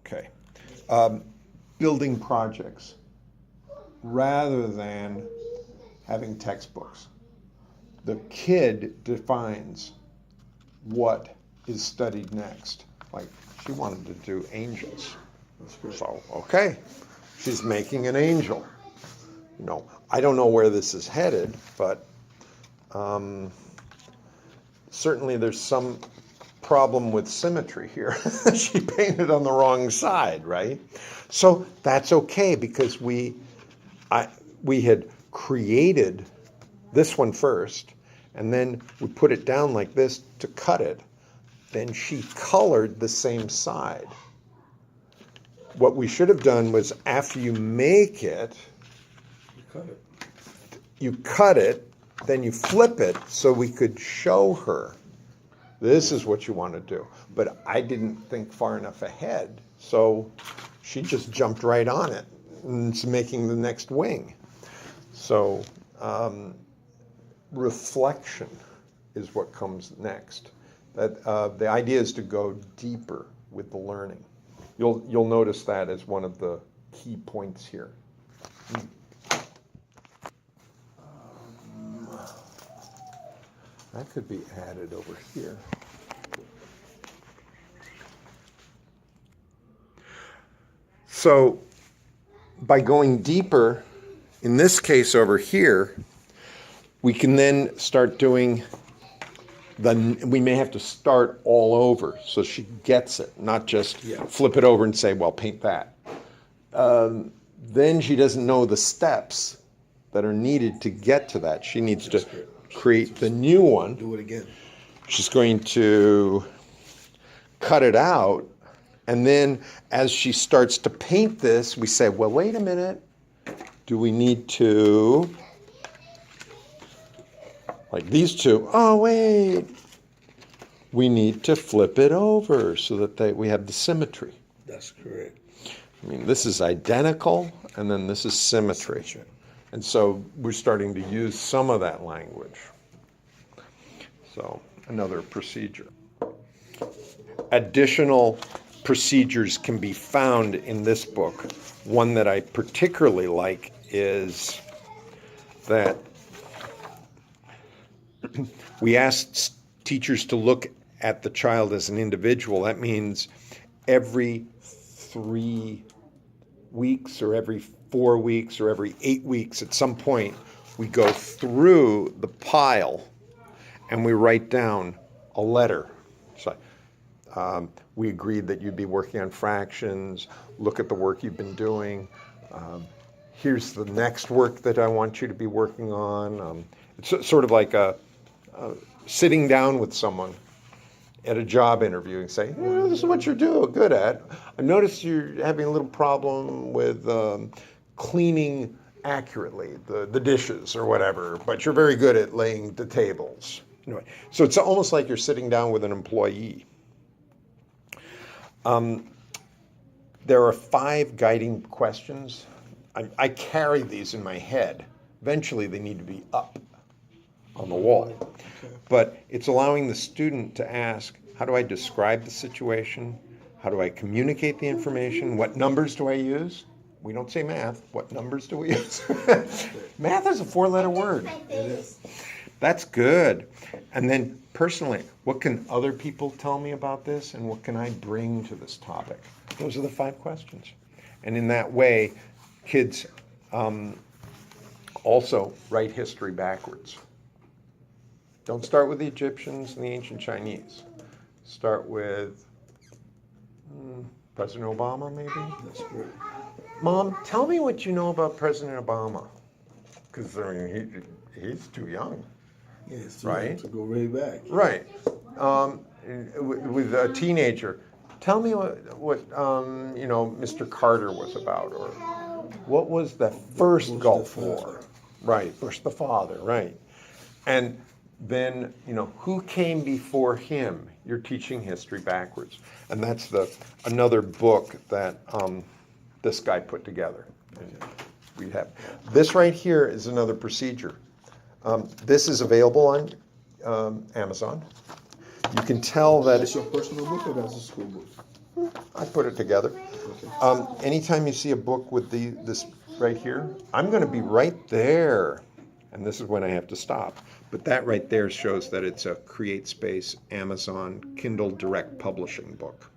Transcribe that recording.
Okay. Building projects rather than having textbooks. The kid defines what is studied next. Like she wanted to do angels. So, okay, she's making an angel. I don't know where this is headed, but certainly there's some problem with symmetry here. She painted on the wrong side, right? So that's okay because we had created this one first, and then we put it down like this to cut it. Then she colored the same side. What we should have done was after you make it, you cut it, then you flip it so we could show her. This is what you want to do. But I didn't think far enough ahead, so she just jumped right on it and it's making the next wing. So reflection is what comes next. That the idea is to go deeper with the learning. You'll notice that as one of the key points here. That could be added over here. So by going deeper, in this case over here, we can then start doing we may have to start all over so she gets it, not just flip it over and say, well, paint that. Then she doesn't know the steps that are needed to get to that. She needs to create the new one. Do it again. She's going to cut it out, and then as she starts to paint this, we say, well, wait a minute. Do we need to, like these two, oh, wait. We need to flip it over so that we have the symmetry. That's correct. I mean, this is identical, and then this is symmetry. And so we're starting to use some of that language. So another procedure. Additional procedures can be found in this book. One that I particularly like is that we asked teachers to look at the child as an individual. That means every 3 weeks or every 4 weeks or every 8 weeks, at some point, we go through the pile and we write down a letter. So, we agreed that you'd be working on fractions. Look at the work you've been doing. Here's the next work that I want you to be working on. It's sort of like sitting down with someone at a job interview and saying, this is what you're good at. I noticed you're having a little problem with cleaning accurately the dishes or whatever, but you're very good at laying the tables. Anyway, so it's almost like you're sitting down with an employee. There are 5 guiding questions. I carry these in my head. Eventually they need to be up on the wall. Okay. But it's allowing the student to ask, how do I describe the situation? How do I communicate the information? What numbers do I use? We don't say math. What numbers do we use? Math is a 4-letter word. It is. That's good. And then personally, what can other people tell me about this, and what can I bring to this topic? Those are the 5 questions. And in that way, kids also write history backwards. Don't start with the Egyptians and the ancient Chinese. Start with President Obama, maybe? That's great. Mom, tell me what you know about President Obama. Because he's too young. Yeah, it's right? To go way back. Right. With a teenager, tell me what Mr. Carter was about, or what was the first Gulf War? Right, Bush the father, right. And then, who came before him? You're teaching history backwards. And that's another book that this guy put together. We have this right here is another procedure. This is available on Amazon. You can tell that That's your personal book or that's a school book? I put it together. Anytime you see a book with this right here, I'm going to be right there. And this is when I have to stop. But that right there shows that it's a CreateSpace Amazon Kindle Direct Publishing book.